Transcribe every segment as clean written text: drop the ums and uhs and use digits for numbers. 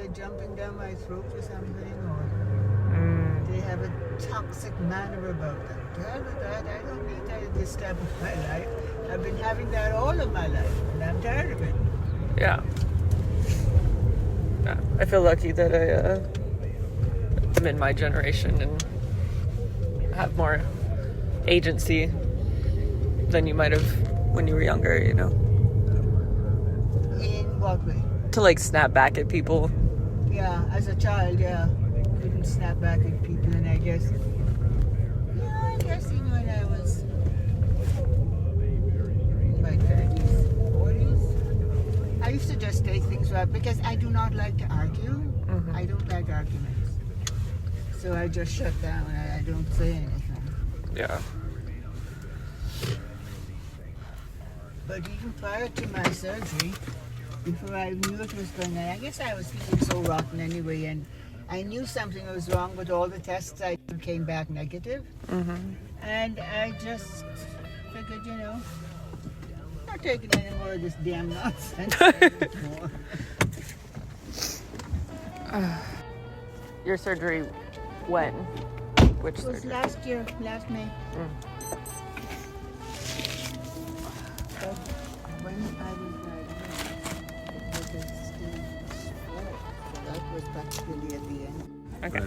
they're jumping down my throat or something, or they have a toxic manner about them. To hell with that, I don't need that at this time of my life. I've been having that all of my life, and I'm tired of it. Yeah. I feel lucky that I'm in my generation and have more agency than you might have when you were younger, you know. In what way? To like snap back at people. Yeah, as a child, yeah. Couldn't snap back at people, and I guess even when I was in my 30s, 40s, I used to just take things right because I do not like to argue. Mm-hmm. I don't like arguments. So I just shut down and I don't say anything. Yeah. But even prior to my surgery, before I knew it was going on, I guess I was feeling so rotten anyway, and I knew something was wrong with all the tests I did came back negative. Mm-hmm. And I just figured, not taking any more of this damn nonsense anymore. Your surgery when? Which It was surgery? last year, last May. But when I was diagnosed, it was a stage 4. So that was practically at the end. Okay.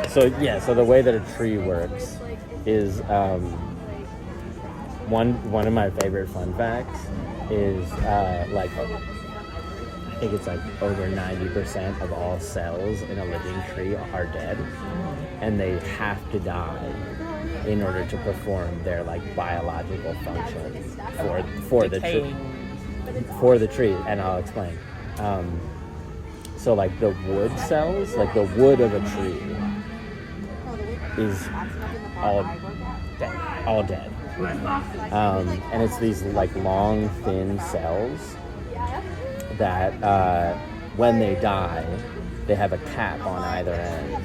So the way that a tree works is one of my favorite fun facts is like I think it's like over 90% of all cells in a living tree are dead, and they have to die in order to perform their like biological function for the tree. And I'll explain. So like the wood cells, like the wood of a tree, is all dead. And it's these like long, thin cells that when they die, they have a cap on either end,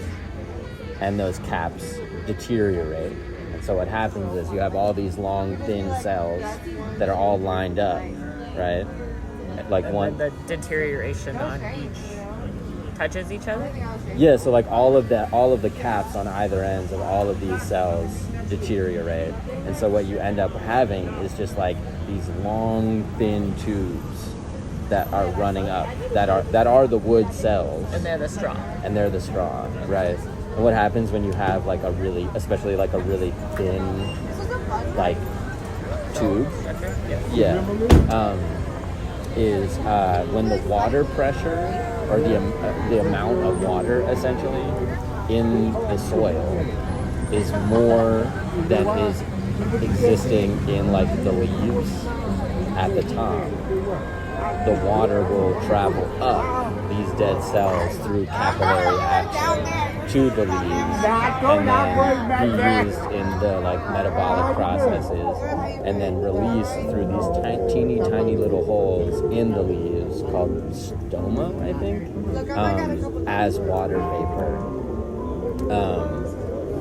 and those caps deteriorate. And so what happens is you have all these long, thin cells that are all lined up, right? Like and the deterioration on each touches each other? Yeah, so like all of the caps on either ends of all of these cells deteriorate. And so what you end up having is just like these long, thin tubes that are running up, that are the wood cells. And they're the straw. Right? And what happens when you have like especially like a really thin, like, tube? Is when the water pressure, or the amount of water essentially in the soil is more than is existing in like the leaves at the top, the water will travel up these dead cells through capillary action to the leaves, and then be used in the like metabolic processes, and then released through these teeny tiny little holes in the leaves called stoma, I think, as water vapor.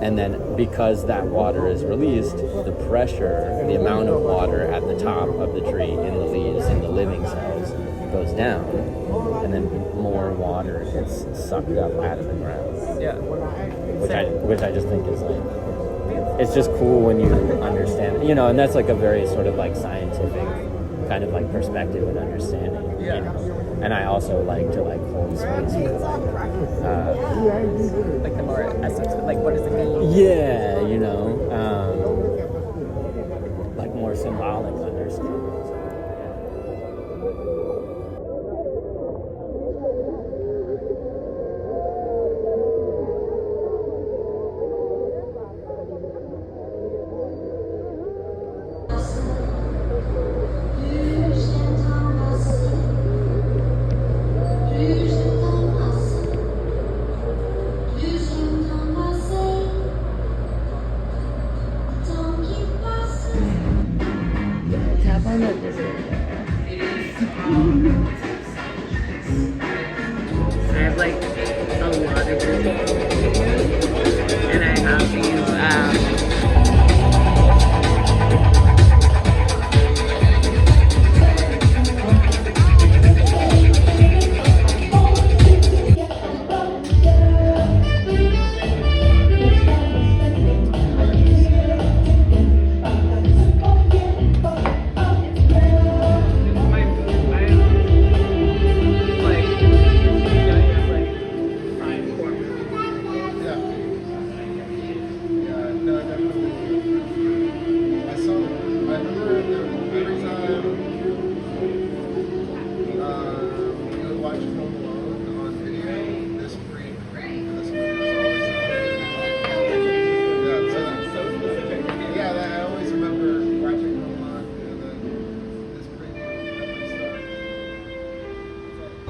And then because that water is released, the pressure, the amount of water at the top of the tree, in the leaves, in the living cells, goes down, and then more water gets sucked up out of the ground. Yeah. Which I just think is like, it's just cool when you understand, and that's like a very sort of like scientific kind of like perspective and understanding. Yeah. And I also like to like hold space for like the more essence, like what does it mean? Yeah, like more symbolic understanding. Tap on the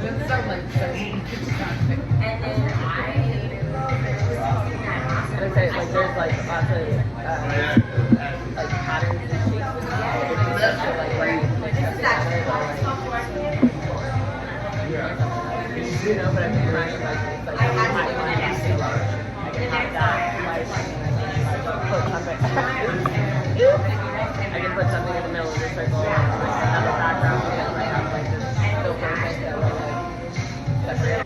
And I say like there's like lots of like patterns and shapes with it. So like when you like have together, you know, but I'm trying to like high line, so like I can have that like put something. I can put something in the middle of the circle and like have a background and I have like this filter thing that will like separate.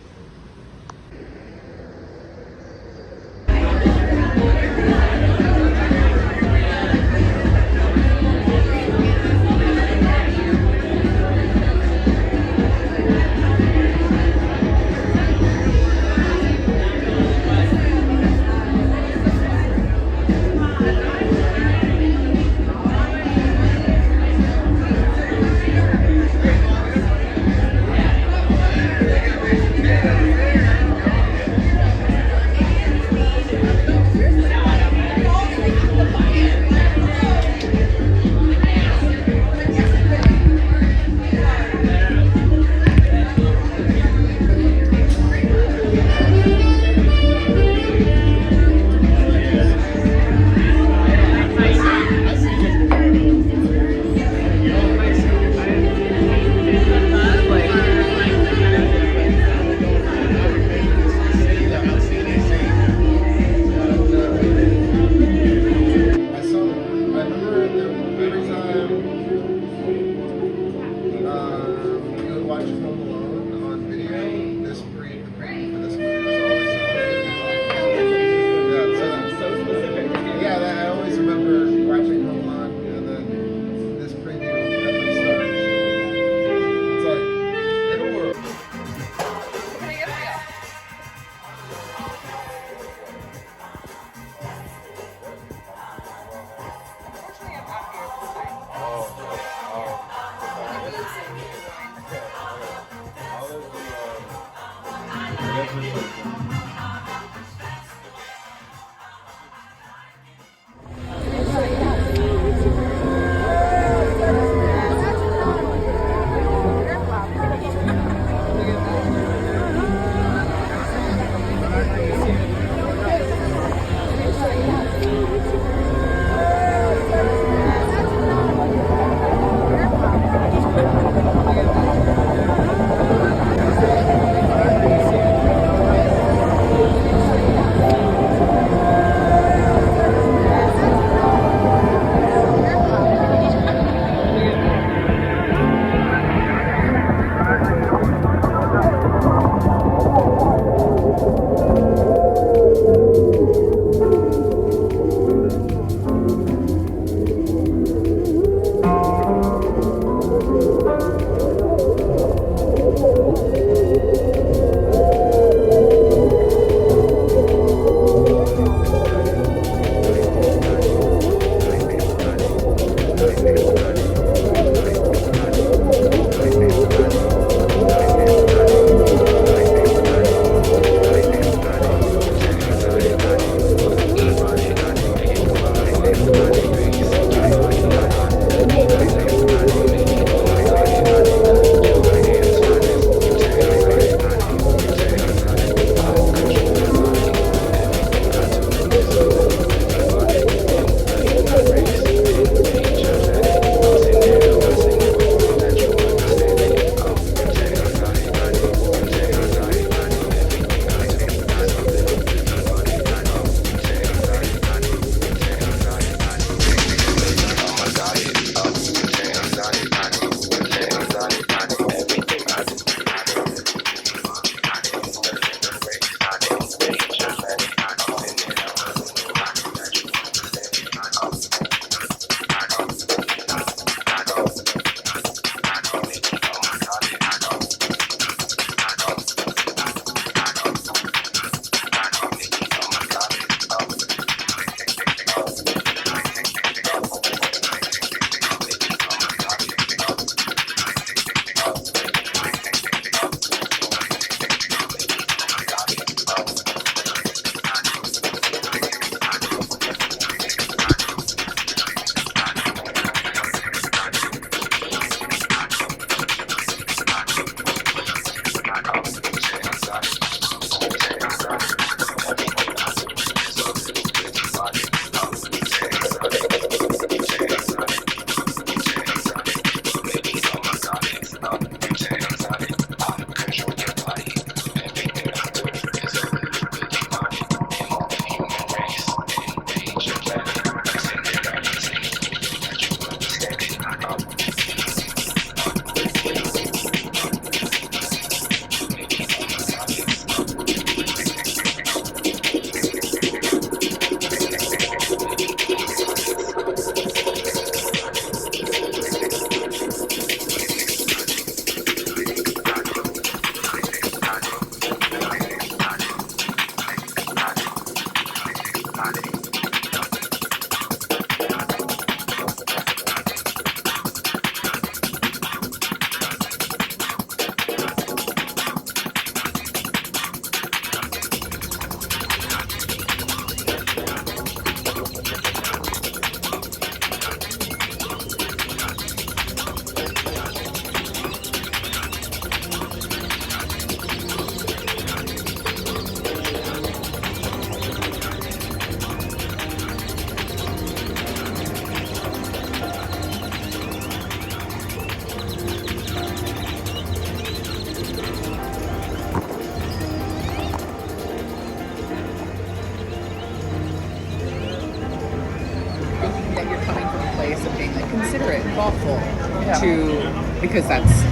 because that's,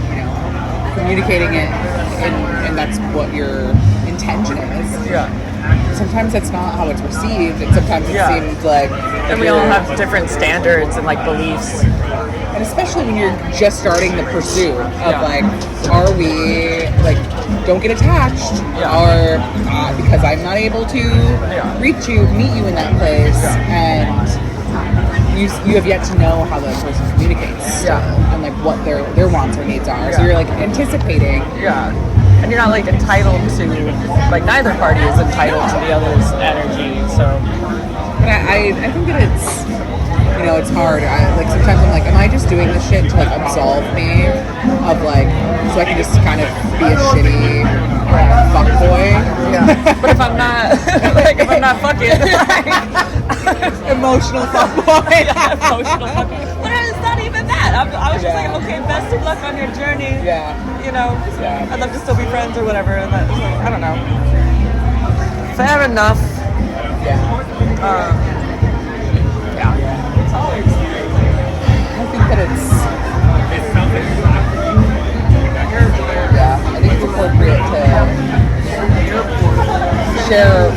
communicating it, and that's what your intention is. Yeah. Sometimes that's not how it's received, and sometimes it seems like... And we all have different standards and, like, beliefs. And especially when you're just starting the pursuit of, like, are we, like, don't get attached, or because I'm not able to meet you in that place, and you have yet to know how the person communicates, and, like, what their wants or needs are. So you're, like, anticipating. Yeah. And you're not, like, entitled to, like, neither party is entitled to the other's energy, so. But I think that it's, it's hard. Like, sometimes I'm like, am I just doing this shit to, like, absolve me of, like, so I can just kind of be a shitty fuckboy? Yeah. But if I'm not, like, if I'm not fucking, emotional fuckboy. Emotional fucking. But it's not even that. I was just like, okay, best of luck on your journey. Yeah. I'd love to still be friends or whatever. And that's like, I don't know. Fair enough. Yeah. I think that it's... I think it's appropriate to share,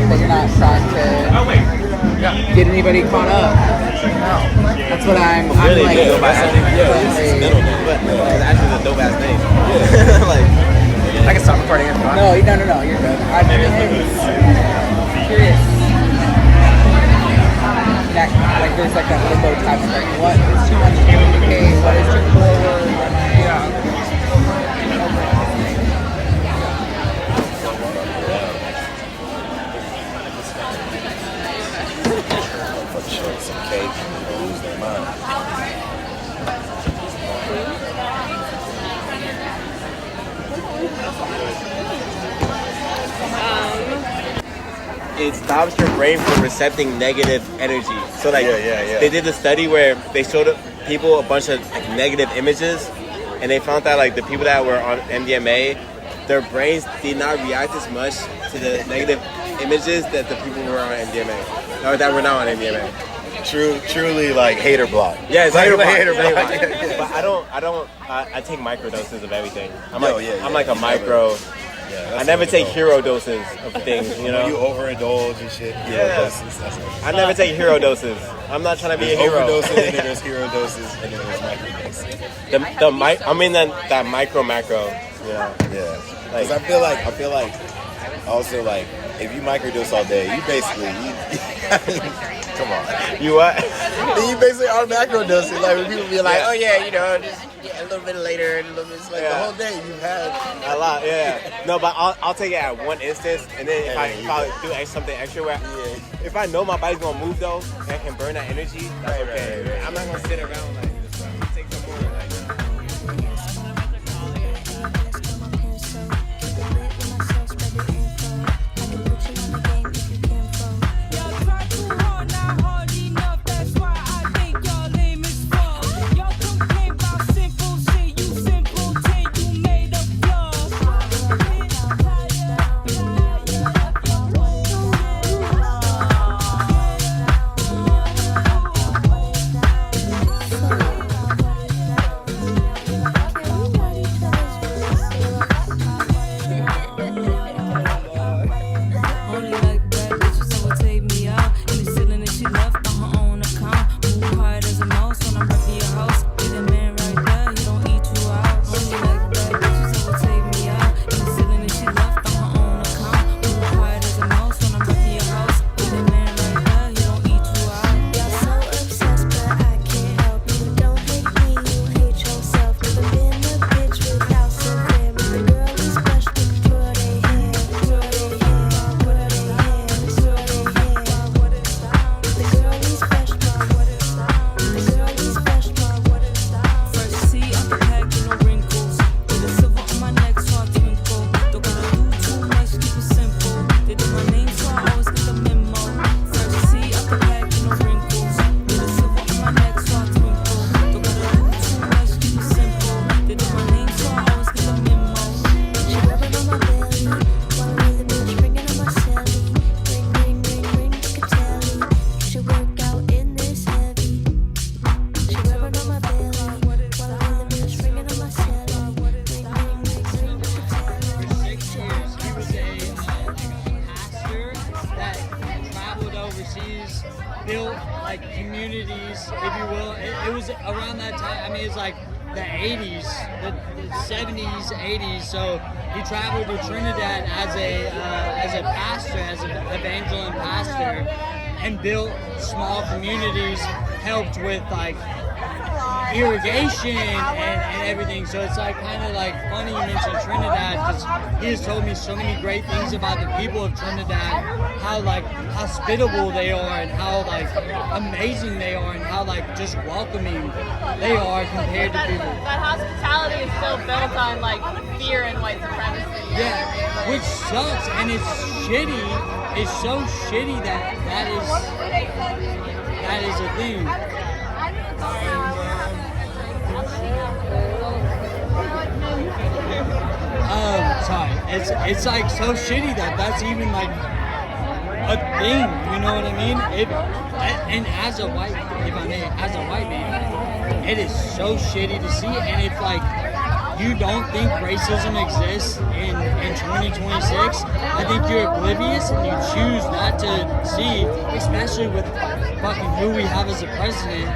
that you're not trying to get anybody caught up. No. That's what I'm Really like. good. It's middle name. It's actually a dope ass name. Like, I can stop recording if you want. No, you're good. I'm curious. Like, there's like that limbo time of like, what is too much to communicate? What is too forward? some cake and lose their mind. It stops your brain from recepting negative energy. So like, they did a study where they showed people a bunch of like, negative images, and they found that like the people that were on MDMA, their brains did not react as much to the negative images that the people who were on MDMA, or that were not on MDMA. Truly like hater block. Yeah, it's like hater block. Yeah. But I take micro doses of everything. I'm like a that's micro. Yeah, I never take hero doses of things, you overindulge and shit. I never take hero doses. I'm not trying to be a hero. Overdoses, and then there's hero doses, and then there's micro doses. That micro macro. Yeah. Because I feel like also like if you microdose all day, you basically come on. You what? You basically are macrodosing. Like when people be like, oh yeah, just a little bit later and a little bit. It's like the whole day you've had a lot. Yeah. No, but I'll take it at one instance, and then if I do something extra, where if I know my body's gonna move though, and I can burn that energy, that's okay. Right. I'm not gonna sit around like this. Take some more. it was around that time. I mean, it's like the 80s, the 70s, 80s. So he traveled to Trinidad as a pastor, as an evangeline pastor, and built small communities, helped with like irrigation and everything. So it's like kind of like funny you mentioned Trinidad, because he has told me so many great things about the people of Trinidad, how like hospitable they are and how like amazing they are and how like just welcoming they are compared to people. That hospitality is still built on like fear and white supremacy. Yeah, which sucks, and it's shitty. It's so shitty that is a thing. Sorry. It's like so shitty that that's even like a thing. You know what I mean? And as a white man, it is so shitty to see. And if like you don't think racism exists in 2026, I think you're oblivious and you choose not to see, especially with fucking who we have as a president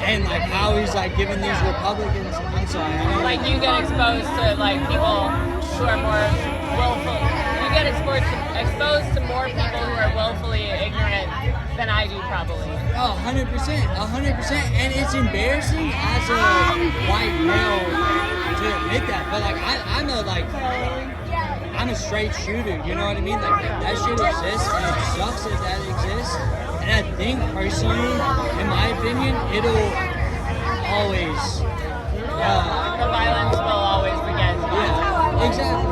and like how he's like giving these Republicans. I'm sorry. Like you get exposed to like people who are more willful. You get exposed to more people who are willfully ignorant than I do probably. Oh, 100%. And it's embarrassing as a white male to admit that. But like I'm a straight shooter, you know what I mean? Like that shit exists and it sucks that that exists. And I think personally, in my opinion, it'll always the violence will always begin. Yeah, exactly.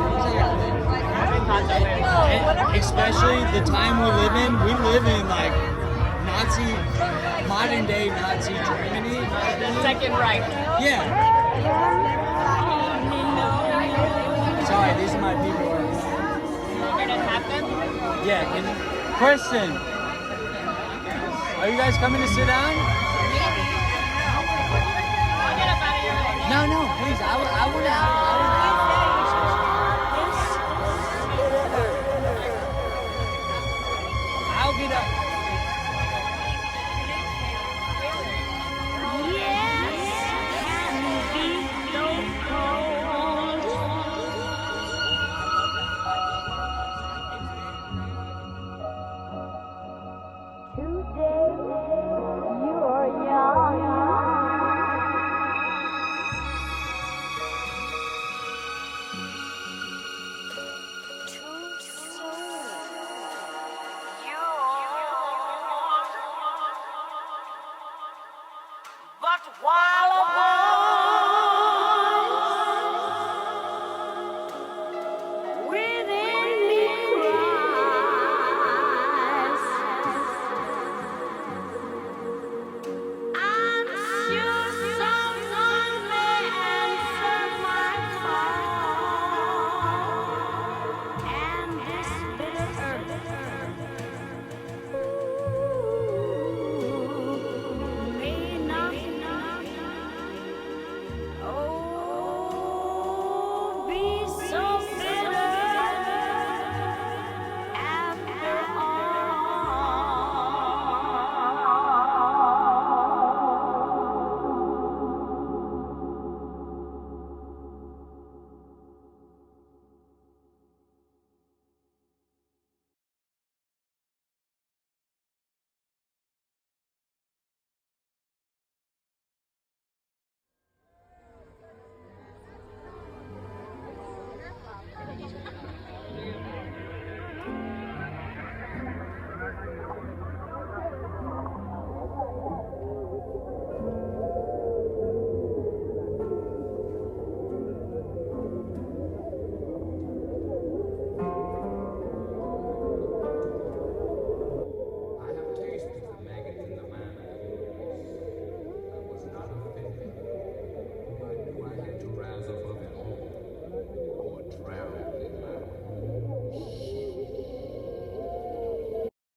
And especially the time we live in like modern day Nazi Germany. The Second Reich. Yeah. Sorry, these are my people. You're gonna tap them? Yeah, Kristen, are you guys coming to sit down? I'll get up out of your way. No, please. I